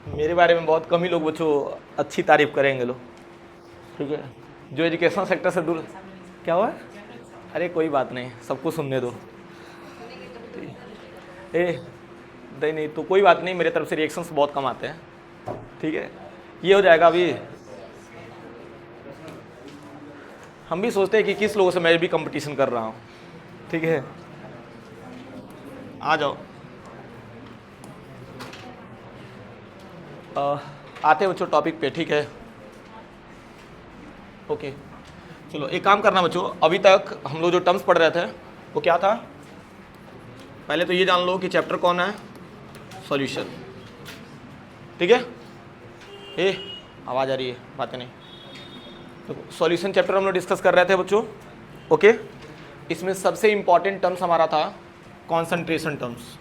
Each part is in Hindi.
मेरे बारे में बहुत कम ही लोग बच्चों अच्छी तारीफ करेंगे लोग, ठीक है, जो एजुकेशन सेक्टर से दूर। क्या हुआ? अरे कोई बात नहीं, सबको सुनने दो। ए नहीं नहीं तो कोई बात नहीं, मेरे तरफ से रिएक्शंस बहुत कम आते हैं, ठीक है, ये हो जाएगा। अभी हम भी सोचते हैं कि किस लोगों से मैं भी कंपटीशन कर रहा हूँ, ठीक है। आ जाओ, आते हैं बच्चों टॉपिक पे, ठीक है। ओके चलो एक काम करना बच्चों, अभी तक हम लोग जो टर्म्स पढ़ रहे थे वो क्या था? पहले तो ये जान लो कि चैप्टर कौन है, सॉल्यूशन, ठीक है। ए आवाज़ आ रही है, बातें नहीं। तो सॉल्यूशन चैप्टर हम लोग डिस्कस कर रहे थे बच्चों, ओके। इसमें सबसे इंपॉर्टेंट टर्म्स हमारा था कॉन्सेंट्रेशन टर्म्स।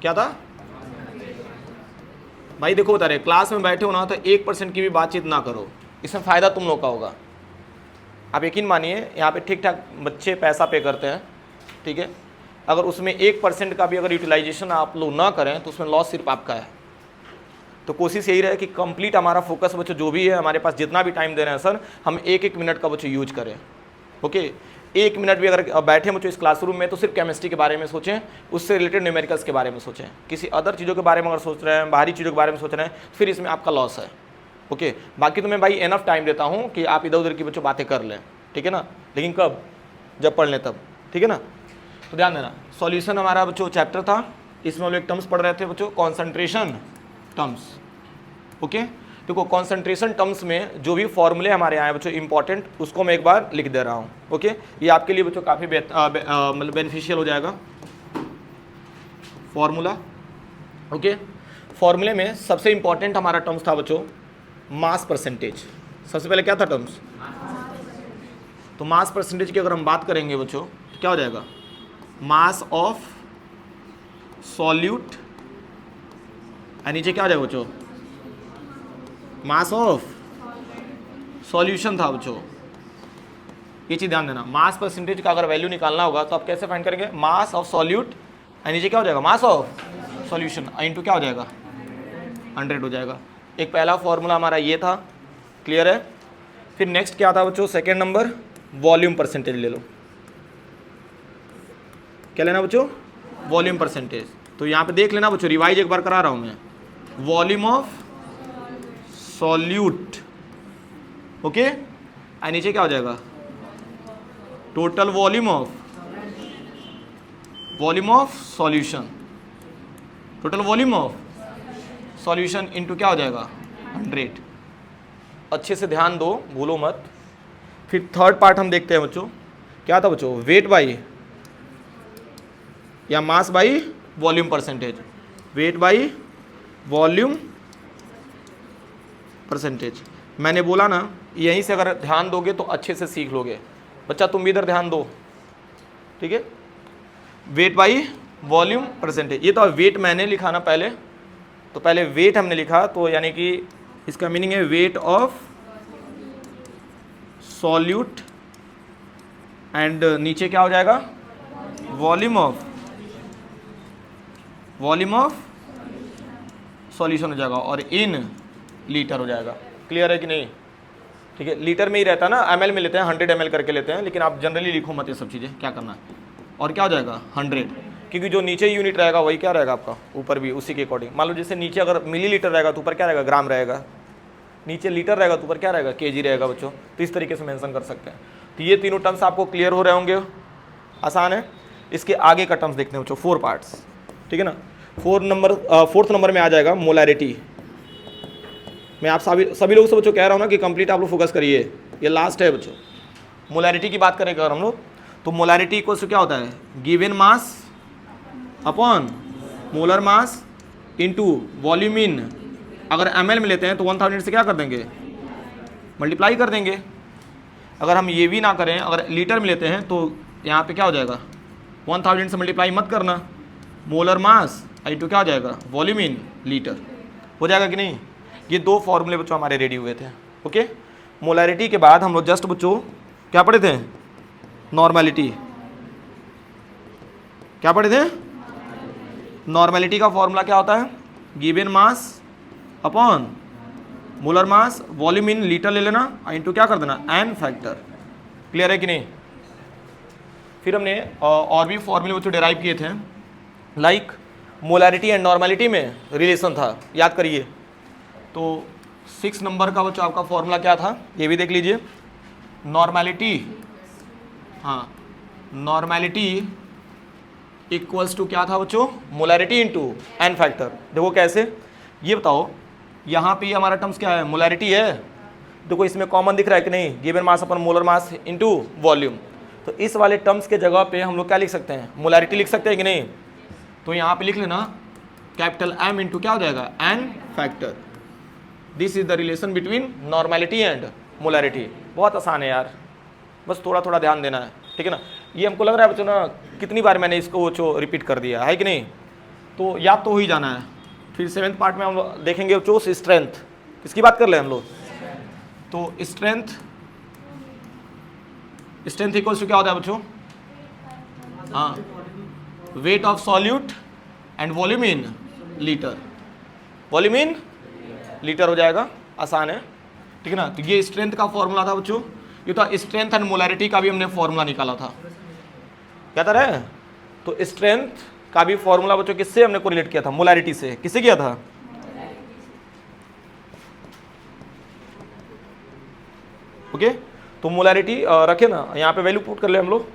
क्या था भाई? देखो बता रहे, क्लास में बैठे हो ना तो 1% की भी बातचीत ना करो, इसमें फ़ायदा तुम लोग का होगा। आप यकीन मानिए यहाँ पे ठीक ठाक बच्चे पैसा पे करते हैं, ठीक है। अगर उसमें 1% का भी अगर यूटिलाइजेशन आप लोग ना करें तो उसमें लॉस सिर्फ आपका है। तो कोशिश यही रहे कि कंप्लीट हमारा फोकस बच्चों जो भी है, हमारे पास जितना भी टाइम दे रहे हैं सर, हम एक एक मिनट का बच्चों यूज करें, ओके। 1 मिनट भी अगर बैठे बच्चों इस क्लासरूम में तो सिर्फ केमिस्ट्री के बारे में सोचें, उससे रिलेटेड न्यूमेरिकल्स के बारे में सोचें। किसी अदर चीज़ों के बारे में अगर सोच रहे हैं, बाहरी चीज़ों के बारे में सोच रहे हैं, फिर इसमें आपका लॉस है, ओके। बाकी तो मैं भाई एनफ टाइम देता हूँ कि आप इधर उधर की बच्चों बातें कर लें, ठीक है ना, लेकिन कब? जब पढ़ लें तब, ठीक है ना। तो ध्यान देना, सॉल्यूशन हमारा बच्चों चैप्टर था, इसमें हम लोग एक टर्म्स पढ़ रहे थे बच्चों, कॉन्सेंट्रेशन टर्म्स, ओके। देखो कॉन्सेंट्रेशन टर्म्स में जो भी फॉर्मूले हमारे आए बच्चों इंपॉर्टेंट, उसको मैं एक बार लिख दे रहा हूँ, ओके। ये आपके लिए बच्चों काफ़ी मतलब बेनिफिशियल हो जाएगा। Formula, okay. फॉर्मूले में सबसे इंपॉर्टेंट हमारा टर्म्स था बच्चों मास परसेंटेज। सबसे पहले क्या था टर्म्स? तो मास परसेंटेज की अगर हम बात करेंगे बच्चों तो क्या हो जाएगा? मास ऑफ सॉल्यूट, नीचे क्या हो जाएगा बच्चों? मास ऑफ सॉल्यूशन था बच्चों। ये चीज़ ध्यान देना, मास परसेंटेज का अगर वैल्यू निकालना होगा तो आप कैसे फाइंड करेंगे? मास ऑफ सॉल्यूट, नीचे क्या हो जाएगा? मास ऑफ सॉल्यूशन, इनटू क्या हो जाएगा? 100 हो जाएगा। एक पहला फॉर्मूला हमारा ये था, क्लियर है। फिर नेक्स्ट क्या था बच्चों? सेकेंड नंबर वॉल्यूम परसेंटेज ले लो। क्या लेना बच्चों? Volume percentage. तो यहाँ पे देख लेना बच्चों, रिवाइज एक बार करा रहा हूँ मैं, वॉल्यूम ऑफ सॉल्यूट, ओके। नीचे क्या हो जाएगा? Total volume of solution, total volume of solution into क्या हो जाएगा? 100। अच्छे से ध्यान दो, भूलो मत। फिर थर्ड पार्ट हम देखते हैं बच्चों, क्या था बच्चों? वेट बाई या mass by volume percentage, weight by volume percentage. मैंने बोला ना, यहीं से अगर ध्यान दोगे तो अच्छे से सीख लोगे। बच्चा तुम भी इधर ध्यान दो, ठीक है। वेट बाई वॉल्यूम परसेंटेज, ये तो वेट मैंने लिखा ना पहले, तो पहले वेट हमने लिखा, तो यानी कि इसका मीनिंग है वेट ऑफ सॉल्यूट, एंड नीचे क्या हो जाएगा? वॉल्यूम ऑफ सॉल्यूशन हो जाएगा, और इन लीटर हो जाएगा। क्लियर है कि नहीं? ठीक है, लीटर में ही रहता है ना, ml में लेते हैं, 100 ml करके लेते हैं, लेकिन आप जनरली लिखो मत ये सब चीज़ें, क्या करना है। और क्या हो जाएगा? 100, क्योंकि जो नीचे यूनिट रहेगा वही क्या रहेगा आपका, ऊपर भी उसी के अकॉर्डिंग। मान लो जैसे नीचे अगर मिलीलीटर रहेगा तो ऊपर क्या रहेगा? ग्राम रहेगा। नीचे लीटर रहेगा तो ऊपर क्या रहेगा? केजी रहेगा बच्चों। तो इस तरीके से मेंशन कर सकते हैं। तो ये तीनों टर्म्स आपको क्लियर हो रहे होंगे, आसान है। इसके आगे का टर्म्स देखते हैं बच्चों, 4 पार्ट्स, ठीक है ना। फोर्थ नंबर में आ जाएगा मोलैरिटी। मैं आप सभी लोगों से बच्चों कह रहा हूँ ना कि कंप्लीट आप लोग फोकस करिए, ये लास्ट है बच्चों। मोलैरिटी की बात करेंगे अगर हम लोग, तो मोलैरिटी इक्वल्स टू क्या होता है? Given mass upon molar mass into volume इन। अगर ml में लेते हैं तो 1000 से क्या कर देंगे? मल्टीप्लाई कर देंगे। अगर हम ये भी ना करें, अगर लीटर में लेते हैं तो यहाँ पे क्या हो जाएगा? 1000 से मल्टीप्लाई मत करना, मोलर मास इनटू क्या हो जाएगा? Volume in litre. हो जाएगा कि नहीं? ये 2 फॉर्मूले बच्चों हमारे रेडी हुए थे, ओके। मोलैरिटी के बाद हम लोग जस्ट बच्चों क्या पढ़े थे? नॉर्मैलिटी। क्या पढ़े थे? नॉर्मैलिटी का फॉर्मूला क्या होता है? Given mass upon molar mass, volume in litre ले लेना, इनटू क्या कर देना एन फैक्टर। क्लियर है कि नहीं? फिर हमने और भी फॉर्मूले बच्चों डेराइव किए थे, लाइक मोलैरिटी एंड नॉर्मैलिटी में रिलेशन था, याद करिए। तो 6 नंबर का बच्चों आपका फॉर्मूला क्या था, ये भी देख लीजिए। नॉर्मैलिटी, हाँ, नॉर्मैलिटी इक्वल्स टू क्या था बच्चों, मोलैरिटी इनटू एन फैक्टर। देखो कैसे, ये बताओ यहाँ पे हमारा टर्म्स क्या है, मोलैरिटी है। देखो इसमें कॉमन दिख रहा है कि नहीं, गिवन मास अपन मोलर मास इनटू वॉल्यूम। तो इस वाले टर्म्स के जगह पे हम लोग क्या लिख सकते हैं, मोलैरिटी लिख सकते हैं कि नहीं। तो यहाँ पे लिख लेना कैपिटल M इंटू क्या हो जाएगा N factor. This is the relation between normality and molarity. बहुत आसान है यार, बस थोड़ा थोड़ा ध्यान देना है, ठीक है ना। ये हमको लग रहा है बच्चों ना कितनी बार मैंने इसको जो रिपीट कर दिया है कि नहीं, तो याद तो हो ही जाना है। फिर 7th पार्ट में हम लोग देखेंगे बच्चों स्ट्रेंथ, किसकी बात कर ले हम लोग। तो स्ट्रेंथ इक्वल्स टू क्या होता है बच्चों, हाँ, weight of solute and volume in litre, volume in litre हो जाएगा, आसान है, ठीक है ना। तो ये स्ट्रेंथ का फॉर्मूला था बच्चों, ये था स्ट्रेंथ एंड मोलैरिटी का भी हमने फॉर्मूला निकाला था, क्या था रे। तो स्ट्रेंथ का भी फॉर्मूला बच्चों किससे हमने कोरिलेट किया था, मोलैरिटी से। किससे किया था, ओके। तो मोलैरिटी रखे ना, यहाँ पे वैल्यू पुट कर ले हम लोग,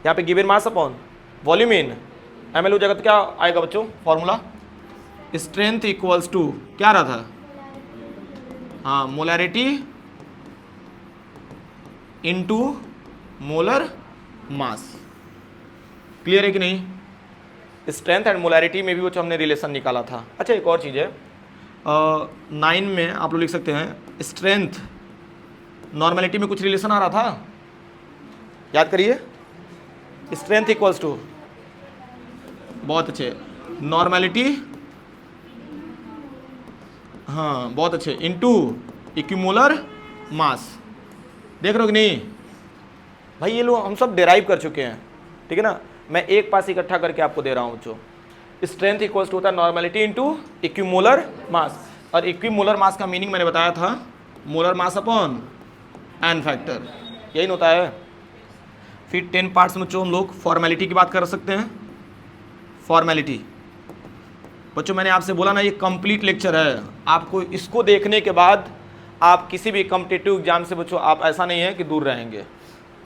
यहाँ पे गिवन मास अपॉन वॉल्यूम इन ml हो जाएगा। तो क्या आएगा बच्चों फॉर्मूला, स्ट्रेंथ इक्वल्स टू क्या रहा था, हाँ, molarity into molar mass. Clear है कि नहीं। स्ट्रेंथ एंड मोलैरिटी में भी वो हमने रिलेशन निकाला था। अच्छा एक और चीज़ है, 9 में आप लोग लिख सकते हैं स्ट्रेंथ नॉर्मैलिटी में कुछ रिलेशन आ रहा था, याद करिए। स्ट्रेंथ इक्वल्स टू, बहुत अच्छे, नॉर्मैलिटी, हाँ बहुत अच्छे, इनटू इक्विमोलर मास। देख रहे हो कि नहीं भाई, ये लोग हम सब डेराइव कर चुके हैं, ठीक है ना। मैं एक पास इकट्ठा करके आपको दे रहा हूँ जो स्ट्रेंथ इक्वल्स टू होता है नॉर्मैलिटी इनटू इक्विमोलर मास। और इक्विमोलर मास का मीनिंग मैंने बताया था, molar mass upon N factor, यही होता है। फिर 10 पार्ट्स में जो हम लोग फॉर्मेलिटी की बात कर सकते हैं। फॉर्मेलिटी बच्चों मैंने आपसे बोला ना, ये कंप्लीट लेक्चर है। आपको इसको देखने के बाद आप किसी भी कॉम्पिटिटिव एग्जाम से बच्चों आप ऐसा नहीं है कि दूर रहेंगे।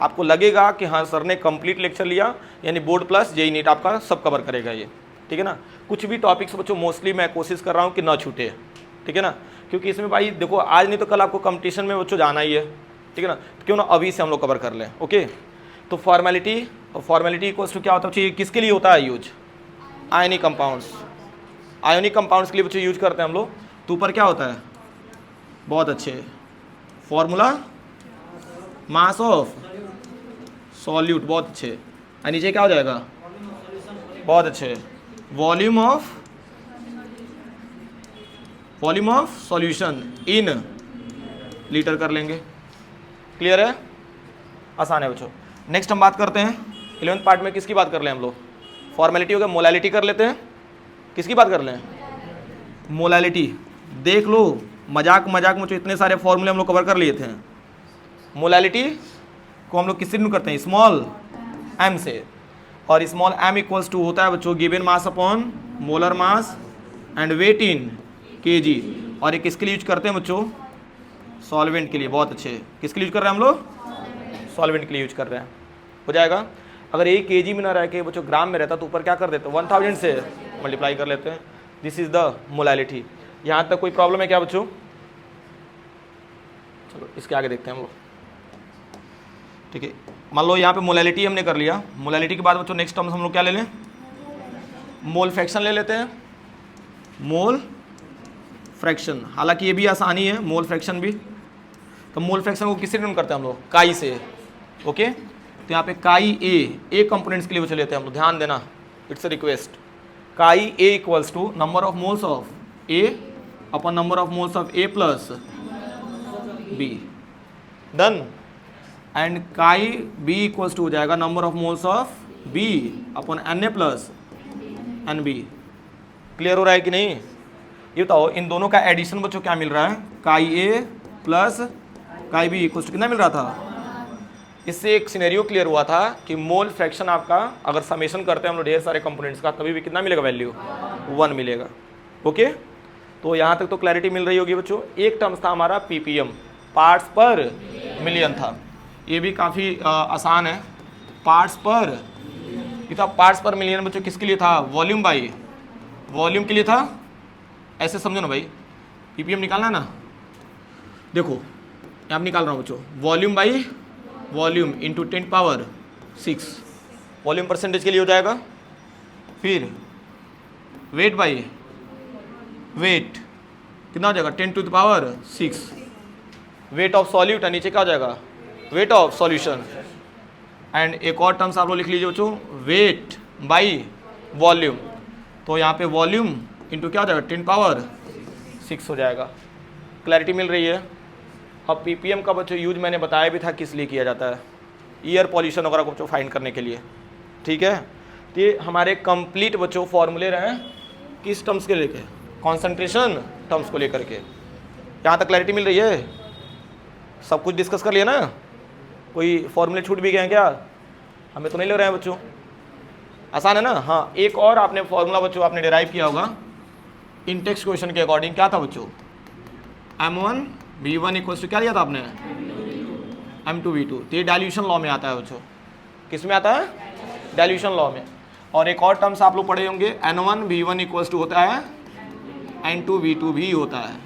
आपको लगेगा कि हाँ सर ने कंप्लीट लेक्चर लिया, यानी बोर्ड प्लस जेईई नीट आपका सब कवर करेगा ये, ठीक है ना। कुछ भी टॉपिक्स बच्चों मोस्टली मैं कोशिश कर रहा हूँ कि ना छूटे, ठीक है ना, क्योंकि इसमें भाई देखो आज नहीं तो कल आपको कंपटीशन में बच्चों जाना ही है, ठीक है ना। क्यों ना अभी से हम लोग कवर कर लें, ओके। तो फॉर्मेलिटी, और फॉर्मेलिटी इक्वल्स टू क्या होता है, किसके लिए होता है use, ionic compounds. Ionic compounds के लिए बच्चों यूज करते हैं हम लोग। तो ऊपर क्या होता है, बहुत अच्छे, फॉर्मूला मास ऑफ सॉल्यूट, बहुत अच्छे। और नीचे क्या हो जाएगा, बहुत अच्छे, volume of solution in litre कर लेंगे। क्लियर है, आसान है बच्चों। नेक्स्ट हम बात करते हैं 11th पार्ट में, किसकी बात कर लें हम लोग, फॉर्मेलिटी हो गया, मोलैलिटी कर लेते हैं। किसकी बात कर लें, मोलैलिटी। देख लो मजाक में जो इतने सारे फॉर्मूले हम लोग कवर कर लिए थे। मोलैलिटी को हम लोग किससे डिनोट करते हैं, स्मॉल m से। और स्मॉल m इक्वल्स टू होता है बच्चों given mass upon molar mass and weight in kg। और ये किसके लिए यूज करते हैं बच्चों, सॉल्वेंट के लिए। बहुत अच्छे, किसके लिए यूज कर रहे हैं हम लोग, सॉल्वेंट के लिए यूज कर रहे हैं। हो जाएगा, अगर ये kg में ना रह के बच्चों ग्राम में रहता तो ऊपर क्या कर देते, 1000 से मल्टीप्लाई कर लेते हैं। This is the molality. यहाँ तक कोई प्रॉब्लम है क्या बच्चों, चलो इसके आगे देखते हैं हम लोग, ठीक है। मान लो यहाँ पे मोलैलिटी हमने कर लिया। मोलैलिटी के बाद बच्चों नेक्स्ट टर्म्स हम लोग क्या ले लें, मोल फ्रैक्शन ले लेते हैं। मोल फ्रैक्शन, हालांकि ये भी आसानी है, मोल फ्रैक्शन भी। तो मोल फ्रैक्शन को किससे डिनोट करते हैं हम लोग, काई से, ओके। तो यहाँ पे काई ए कंपोनेंट्स के लिए वो चले लेते हैं हम लोग, ध्यान देना, it's a request. Chi A equals to number of moles of A upon number of moles of A plus B, done. And chi B equals to हो जाएगा number of moles of B upon N A plus N B. Clear हो रहा है कि नहीं। ये बताओ इन दोनों का एडिशन बच्चों क्या मिल रहा है, chi A plus chi B equal to कितना मिल रहा था। इससे एक सिनेरियो क्लियर हुआ था कि मोल फ्रैक्शन आपका अगर समेशन करते हैं हम लोग ढेर सारे कंपोनेंट्स का, तभी भी कितना मिलेगा वैल्यू, 1 मिलेगा। ओके, तो यहाँ तक तो क्लैरिटी मिल रही होगी बच्चों। एक टर्म्स था हमारा पीपीएम, पार्ट्स पर मिलियन था, ये भी काफ़ी आसान है। पार्ट्स पर, ये था पार्ट्स पर मिलियन बच्चों किसके लिए था, वॉल्यूम बाई वॉल्यूम के लिए था। ऐसे समझो ना भाई, पीपीएम निकालना ना, देखो यहाँ निकाल रहा हूँ बच्चों, volume by volume into 10⁻⁶, volume percentage के लिए हो जाएगा। फिर वेट बाई वेट कितना हो जाएगा, 10⁶, वेट ऑफ सॉल्यूट, नीचे क्या हो जाएगा, वेट ऑफ सॉल्यूशन। एंड एक और टर्म्स आप लोग लिख लीजिए बच्चों, वेट बाई वॉल्यूम, तो यहाँ पे वॉल्यूम इंटू क्या हो जाएगा, 10⁻⁶ हो जाएगा। क्लैरिटी मिल रही है। अब पीपीएम का बच्चों यूज मैंने बताया भी था किस लिए किया जाता है, एयर पॉल्यूशन वगैरह को बच्चों फाइंड करने के लिए, ठीक है। तो ये हमारे कंप्लीट बच्चों फॉर्मूले रहे किस टर्म्स के लेके, कॉन्सेंट्रेशन टर्म्स को लेकर के। यहाँ तक क्लैरिटी मिल रही है, सब कुछ डिस्कस कर लिया ना, कोई फॉर्मूले छूट भी गए हैं क्या, हमें तो नहीं लग रहा है बच्चों, आसान है ना। हाँ, एक और आपने फॉर्मूला बच्चों आपने डिराइव किया होगा इन टेक्स्ट क्वेश्चन के अकॉर्डिंग, क्या था बच्चों, M1 V1 इक्वल्स टू क्या लिया था आपने, M2 V2। तो ये डाइल्यूशन लॉ में आता है बच्चों, किस में आता है, डाइल्यूशन लॉ में। और एक और टर्म्स आप लोग पढ़े होंगे, N1 V1 इक्वल्स टू होता है N2 V2 भी होता है,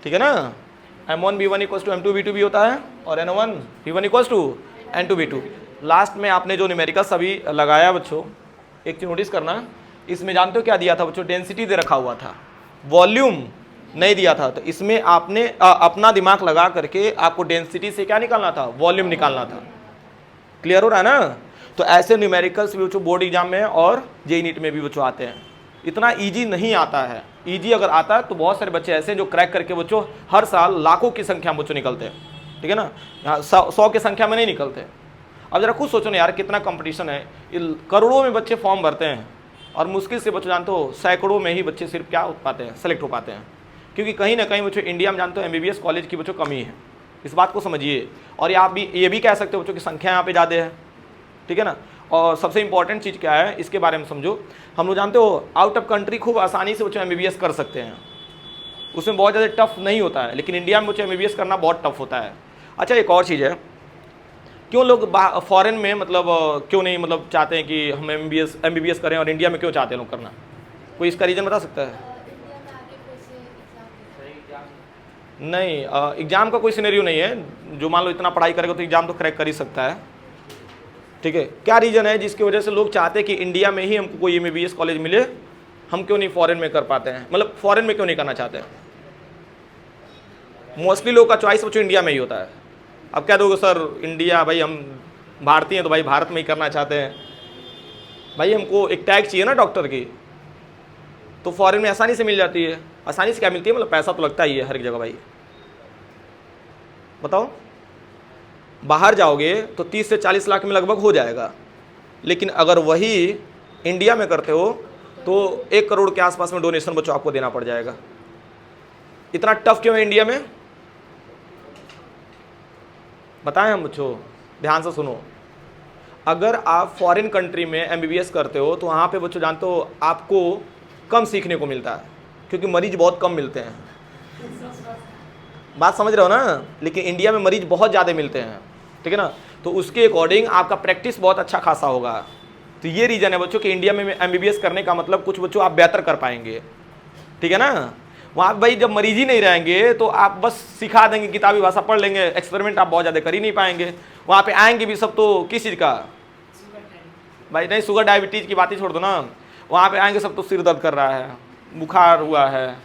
ठीक है ना। M1 V1 equals to M2 V2 भी होता है, और N1 V1 equals to N2 V2। Last में आपने जो न्यूमेरिकल्स अभी लगाया बच्चों, एक चीज नोटिस करना, इसमें जानते हो क्या दिया था बच्चों, डेंसिटी दे रखा हुआ था, वॉल्यूम नहीं दिया था। तो इसमें आपने अपना दिमाग लगा करके आपको डेंसिटी से क्या निकालना था, वॉल्यूम निकालना था। क्लियर हो रहा है ना। तो ऐसे न्यूमेरिकल्स भी बच्चों बोर्ड एग्जाम में और जेईई नीट में भी बच्चों आते हैं। इतना इजी नहीं आता है, इजी अगर आता है तो बहुत सारे बच्चे ऐसे हैं जो क्रैक करके बच्चों हर साल लाखों की संख्या में बच्चों निकलते हैं, ठीक है ना, यहाँ 100 की संख्या में नहीं निकलते। अब जरा खुद सोचो ना यार, कितना कंपटीशन है, करोड़ों में बच्चे फॉर्म भरते हैं और मुश्किल से बच्चों जानते हो सैकड़ों में ही बच्चे सिर्फ क्या हो पाते हैं, सेलेक्ट हो पाते हैं। क्योंकि कहीं ना कहीं बच्चों इंडिया में जानते हो एमबीबीएस कॉलेज की बच्चों कमी है, इस बात को समझिए। और आप भी ये भी कह सकते हो बच्चों की संख्या यहाँ पे ज़्यादा है, ठीक है ना। और सबसे इंपॉर्टेंट चीज़ क्या है इसके बारे में समझो, हम लोग जानते हो आउट ऑफ कंट्री खूब आसानी से बच्चों एमबीबीएस कर सकते हैं, उसमें बहुत ज़्यादा टफ नहीं होता है, लेकिन इंडिया में बच्चों एमबीबीएस करना बहुत टफ होता है। अच्छा, एक और चीज़ है, क्यों लोग फॉरेन में मतलब क्यों नहीं मतलब चाहते हैं कि हम एमबीबीएस करें, और इंडिया में क्यों चाहते हैं लोग करना, कोई इसका रीज़न बता सकता है? नहीं, एग्ज़ाम का कोई सिनेरियो नहीं है, जो मान लो इतना पढ़ाई करेगा तो एग्ज़ाम तो क्रैक कर ही सकता है, ठीक है। क्या रीज़न है जिसकी वजह से लोग चाहते हैं कि इंडिया में ही हमको कोई एमबीबीएस कॉलेज मिले, हम क्यों नहीं फॉरेन में कर पाते हैं, मतलब फॉरेन में क्यों नहीं करना चाहते हैं? मोस्टली लोगों का चॉइस बच्चों इंडिया में ही होता है। अब क्या दोगे सर, इंडिया, भाई हम भारतीय हैं तो भाई भारत में ही करना चाहते हैं, भाई हमको एक टैग चाहिए ना डॉक्टर की, तो फॉरेन में आसानी से मिल जाती है। आसानी से क्या मिलती है, मतलब पैसा तो लगता ही है हर एक जगह भाई, बताओ। बाहर जाओगे तो 30 से 40 लाख में लगभग हो जाएगा, लेकिन अगर वही इंडिया में करते हो तो 1 करोड़ के आसपास में डोनेशन बच्चों आपको देना पड़ जाएगा। इतना टफ क्यों है इंडिया में, बताएं हम बच्चों, ध्यान से सुनो। अगर आप फॉरेन कंट्री में एमबीबीएस करते हो तो वहाँ पे बच्चों जानते हो आपको कम सीखने को मिलता है, क्योंकि मरीज बहुत कम मिलते हैं, बात समझ रहे हो ना। लेकिन इंडिया में मरीज बहुत ज़्यादा मिलते हैं, ठीक है ना, तो उसके अकॉर्डिंग आपका प्रैक्टिस बहुत अच्छा खासा होगा। तो ये रीज़न है बच्चों कि इंडिया में एमबीबीएस करने का मतलब कुछ बच्चों आप बेहतर कर पाएंगे, ठीक है ना। वहाँ भाई जब मरीज ही नहीं रहेंगे तो आप बस सिखा देंगे, किताबी भाषा पढ़ लेंगे, एक्सपेरिमेंट आप बहुत ज़्यादा कर ही नहीं पाएंगे। वहाँ पे आएंगे भी सब तो किस चीज़ का, भाई नहीं शुगर डायबिटीज़ की बात ही छोड़ दो ना, वहाँ पे आएंगे सब तो सिर दर्द कर रहा है, बुखार हुआ है,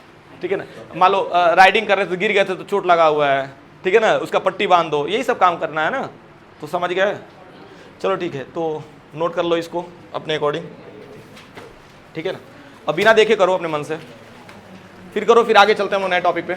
ठीक है ना, मान लो राइडिंग कर रहे थे तो गिर गए थे तो चोट लगा हुआ है, ठीक है ना, उसका पट्टी बांध दो, यही सब काम करना है ना, तो समझ गए। चलो ठीक है, तो नोट कर लो इसको अपने अकॉर्डिंग, ठीक है ना। अब बिना देखे करो अपने मन से, फिर करो, फिर आगे चलते हैं हम नए टॉपिक पे।